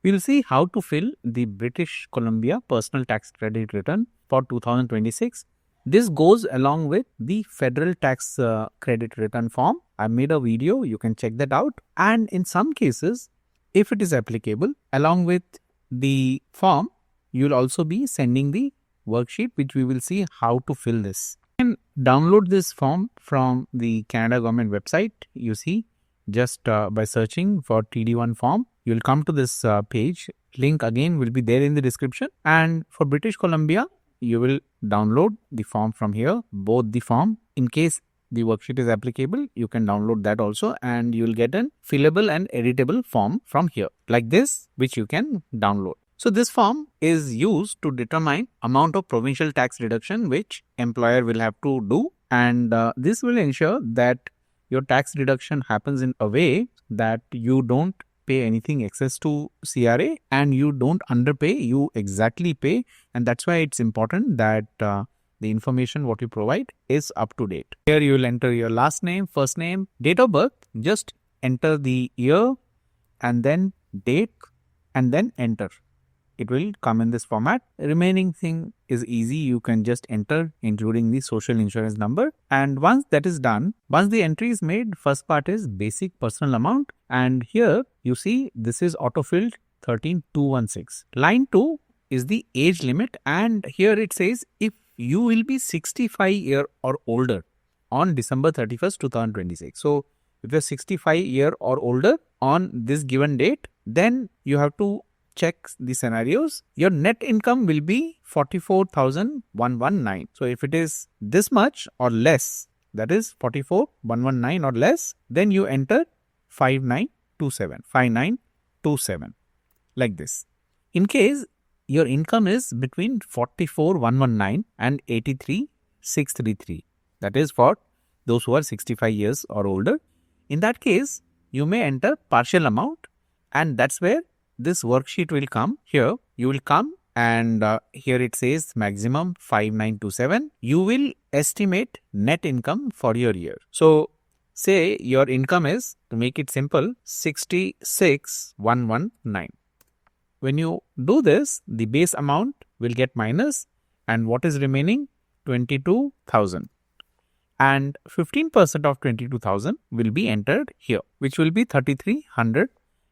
We'll see how to fill the British Columbia personal tax credit return for 2026. This goes along with the federal tax credit return form. I made a video, you can check that out. And in some cases, if it is applicable, along with the form, you'll also be sending the worksheet, which we will see how to fill this. You can download this form from the Canada government website. You see, just by searching for TD1 form, you'll come to this page. Link again will be there in the description. And for British Columbia, you will download the form from here, both the form. In case the worksheet is applicable, you can download that also, and you will get a fillable and editable form from here like this, which you can download. So this form is used to determine amount of provincial tax deduction which employer will have to do, and this will ensure that your tax deduction happens in a way that you don't pay anything excess to CRA and you don't underpay, you exactly pay. And that's why it's important that the information what you provide is up to date. Here you will enter your last name, first name, date of birth, just enter the year and then date and then enter. It will come in this format. Remaining thing is easy. You can just enter including the social insurance number. And once that is done, once the entry is made, first part is basic personal amount. And here you see this is autofilled 13216. Line 2 is the age limit. And here it says if you will be 65 year or older on December 31st, 2026. So if you're 65 year or older on this given date, then you have to check the scenarios. Your net income will be 44,119. So if it is this much or less, that is 44,119 or less, then you enter 5927 like this. In case your income is between 44,119 and 83,633, that is for those who are 65 years or older. In that case, you may enter partial amount, and that's where this worksheet will come. Here you will come and here it says maximum 5927. You will estimate net income for your year. So say your income is, to make it simple, 66,119. When you do this, the base amount will get minus, and what is remaining? 22,000. And 15% of 22,000 will be entered here, which will be 3,300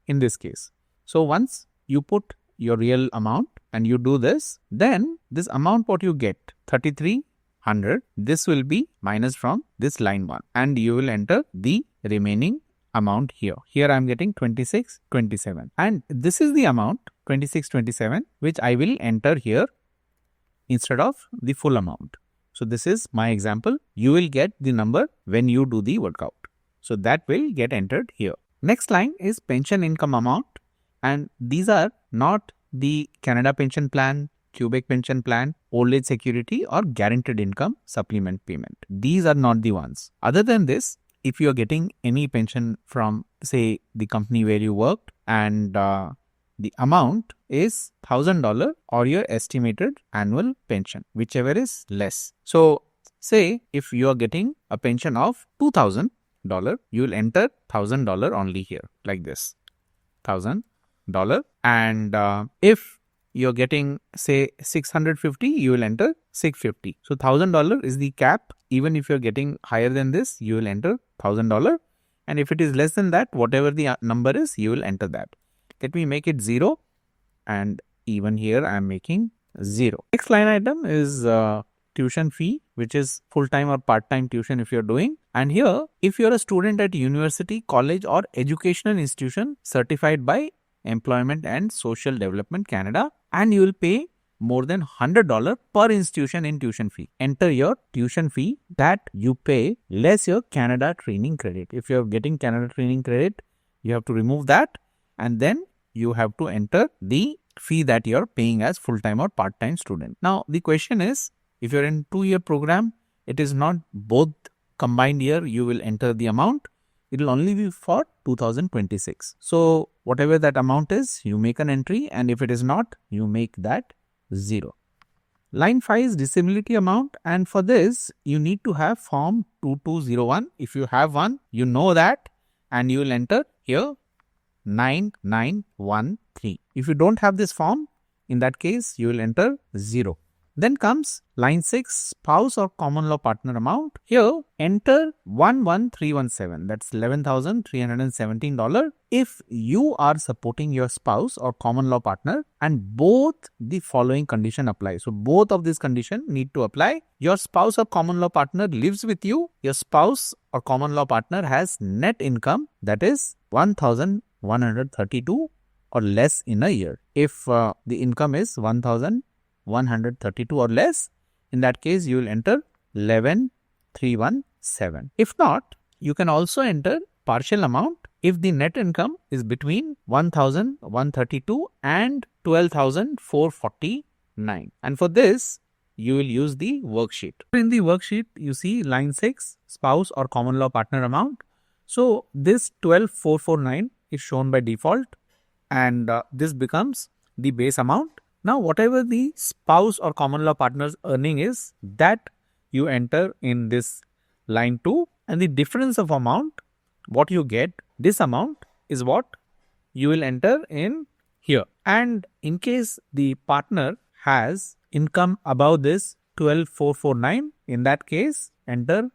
in this case. So once you put your real amount and you do this, then this amount what you get, 3,300, this will be minus from this line 1 and you will enter the remaining amount here. Here I am getting 2627 and this is the amount 2627 which I will enter here instead of the full amount. So this is my example. You will get the number when you do the workout. So that will get entered here. Next line is pension income amount. And these are not the Canada Pension Plan, Quebec Pension Plan, Old Age Security or Guaranteed Income Supplement Payment. These are not the ones. Other than this, if you are getting any pension from, say, the company where you worked and the amount is $1,000 or your estimated annual pension, whichever is less. So, say if you are getting a pension of $2,000, you will enter $1,000 only here, like this, $1,000. And if you're getting say 650, you will enter 650. So $1,000 is the cap. Even if you're getting higher than this, you will enter $1,000. And if it is less than that, whatever the number is, you will enter that. Let me make it 0. And even here I am making 0. Next line item is tuition fee, which is full-time or part-time tuition if you're doing. And here, if you're a student at university, college or educational institution certified by Employment and Social Development Canada, and you will pay more than $100 per institution in tuition fee. Enter your tuition fee that you pay less your Canada training credit. If you are getting Canada training credit, you have to remove that and then you have to enter the fee that you are paying as full-time or part-time student. Now the question is, if you are in 2-year program, it is not both combined year you will enter the amount. It will only be for 2026. So whatever that amount is, you make an entry, and if it is not, you make that 0. Line 5 is disability amount, and for this you need to have form 2201. If you have one, you know that, and you will enter here 9913. If you don't have this form, in that case, you will enter 0. Then comes line 6, spouse or common law partner amount. Here, enter 11317. That's $11,317 if you are supporting your spouse or common law partner and both the following condition apply. So, both of these conditions need to apply. Your spouse or common law partner lives with you. Your spouse or common law partner has net income that is 1,132 or less in a year. If the income is 1,132 or less, in that case you will enter 11,317. If not, you can also enter partial amount if the net income is between 1,132 and 12,449. And for this, you will use the worksheet. In the worksheet, you see line 6, spouse or common law partner amount. So this 12,449 is shown by default and this becomes the base amount. Now, whatever the spouse or common law partner's earning is, that you enter in this line 2, and the difference of amount, what you get, this amount is what you will enter in here. And in case the partner has income above this 12,449, in that case, enter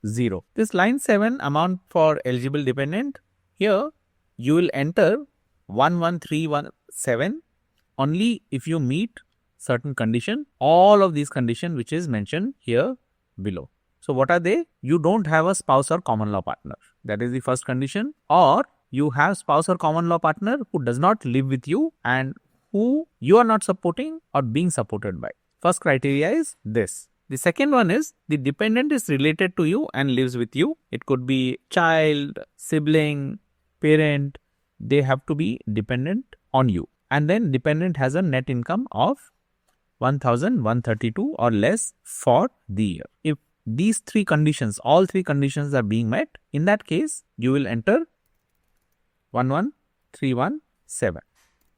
0. This line 7, amount for eligible dependent, here you will enter 11317 only if you meet certain condition, all of these conditions which is mentioned here below. So what are they? You don't have a spouse or common law partner. That is the first condition. Or you have spouse or common law partner who does not live with you and who you are not supporting or being supported by. First criteria is this. The second one is the dependent is related to you and lives with you. It could be child, sibling, parent. They have to be dependent on you. And then dependent has a net income of 1,132 or less for the year. If these three conditions, all three conditions are being met, in that case, you will enter 11317.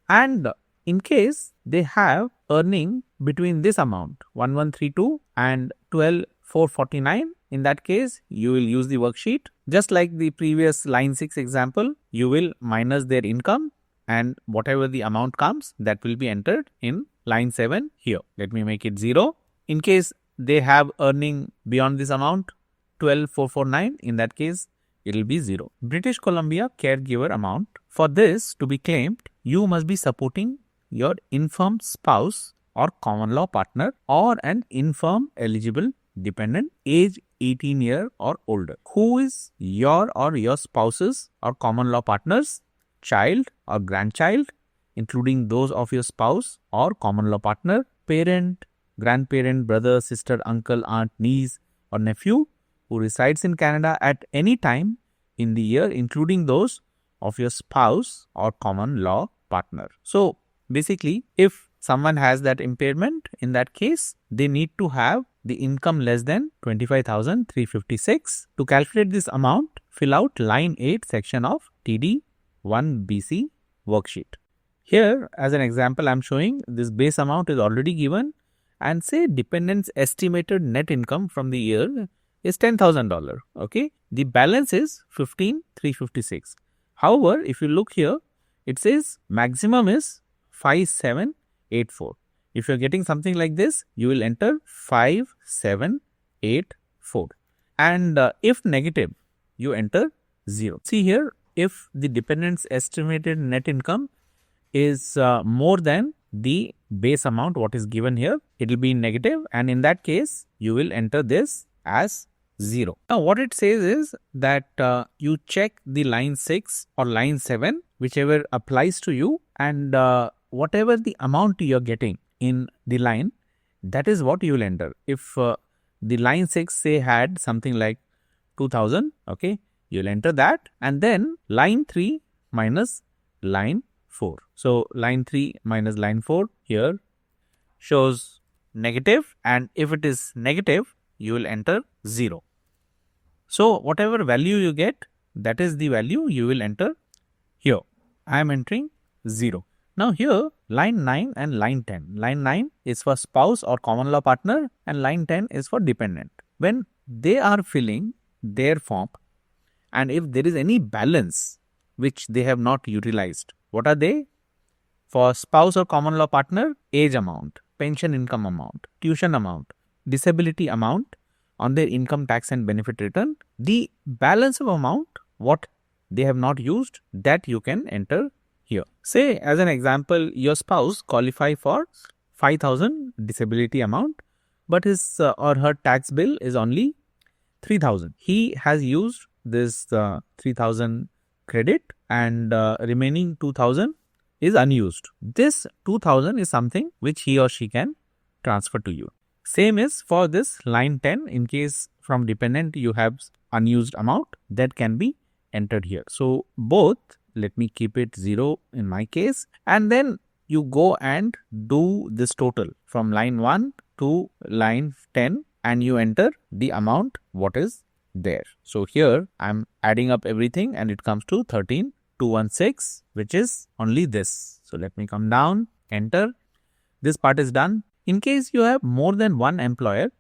And in case they have earning between this amount, 1132 and 12,449, in that case, you will use the worksheet. Just like the previous line 6 example, you will minus their income and whatever the amount comes, that will be entered in line 7 here. Let me make it 0. In case they have earning beyond this amount, 12,449, in that case, it will be 0. British Columbia caregiver amount. For this to be claimed, you must be supporting your infirm spouse or common law partner or an infirm eligible dependent age 18 year or older. Who is your or your spouse's or common law partner's child or grandchild, including those of your spouse or common law partner, parent, grandparent, brother, sister, uncle, aunt, niece or nephew who resides in Canada at any time in the year, including those of your spouse or common law partner. So basically, if someone has that impairment, in that case, they need to have the income less than 25,356. To calculate this amount, fill out line 8 section of TD1BC worksheet. Here, as an example, I am showing this base amount is already given and say dependent's estimated net income from the year is $10,000. Okay, the balance is 15,356. However, if you look here, it says maximum is 5784. If you are getting something like this, you will enter 5784. And if negative, you enter 0. See here, if the dependent's estimated net income is more than the base amount, what is given here, it will be negative, and in that case, you will enter this as 0. Now, what it says is that you check the line 6 or line 7, whichever applies to you, and whatever the amount you are getting in the line, that is what you will enter. If the line 6 say had something like 2,000, okay, you will enter that, and then line 3 minus line 4. So, line 3 minus line 4 here shows negative, and if it is negative, you will enter 0. So, whatever value you get, that is the value you will enter here. I am entering 0. Now, here line 9 and line 10. Line 9 is for spouse or common law partner and line 10 is for dependent. When they are filling their form and if there is any balance which they have not utilized. What are they? For spouse or common law partner, age amount, pension income amount, tuition amount, disability amount on their income tax and benefit return. The balance of amount, what they have not used, that you can enter here. Say as an example, your spouse qualify for 5,000 disability amount, but his or her tax bill is only 3,000. He has used this 3,000 credit and remaining 2,000 is unused. This 2,000 is something which he or she can transfer to you. Same is for this line 10. In case from dependent you have unused amount, that can be entered here. So both, let me keep it 0 in my case, and then you go and do this total from line 1 to line 10 and you enter the amount what is there. So here I am adding up everything and it comes to 13,216, which is only this. So let me come down, enter. This part is done. In case you have more than one employer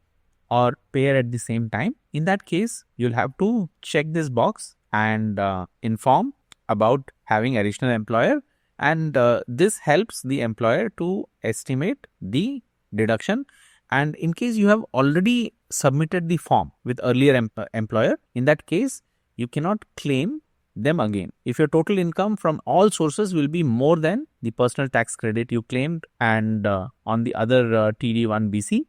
or payer at the same time, in that case, you'll have to check this box and inform about having additional employer, and this helps the employer to estimate the deduction. And in case you have already submitted the form with earlier employer, in that case, you cannot claim them again. If your total income from all sources will be more than the personal tax credit you claimed, and on the other TD1BC,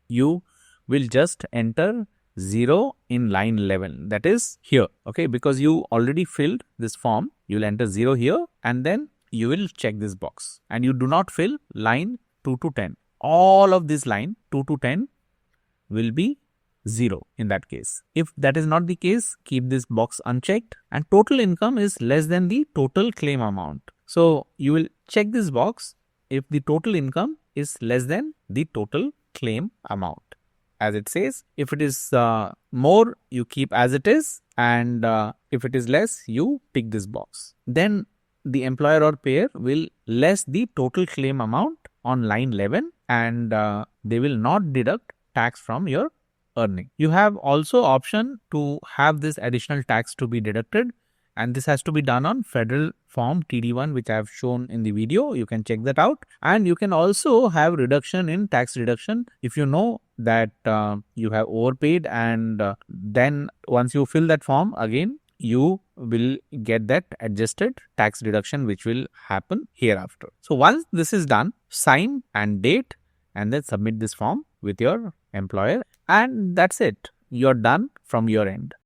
you will just enter 0 in line 11. That is here, okay, because you already filled this form, you will enter 0 here and then you will check this box, and you do not fill line 2 to 10. All of this line 2 to 10 will be 0 in that case. If that is not the case, keep this box unchecked, and total income is less than the total claim amount. So you will check this box if the total income is less than the total claim amount. As it says, if it is more, you keep as it is, and if it is less, you tick this box. Then the employer or payer will less the total claim amount on line 11, and they will not deduct tax from your earning. You have also option to have this additional tax to be deducted, and this has to be done on federal form TD1, which I have shown in the video. You can check that out, and you can also have reduction in tax reduction if you know that you have overpaid, and then once you fill that form again, you will get that adjusted tax deduction which will happen hereafter. So once this is done, sign and date and then submit this form with your employer, and that's it. You're done from your end.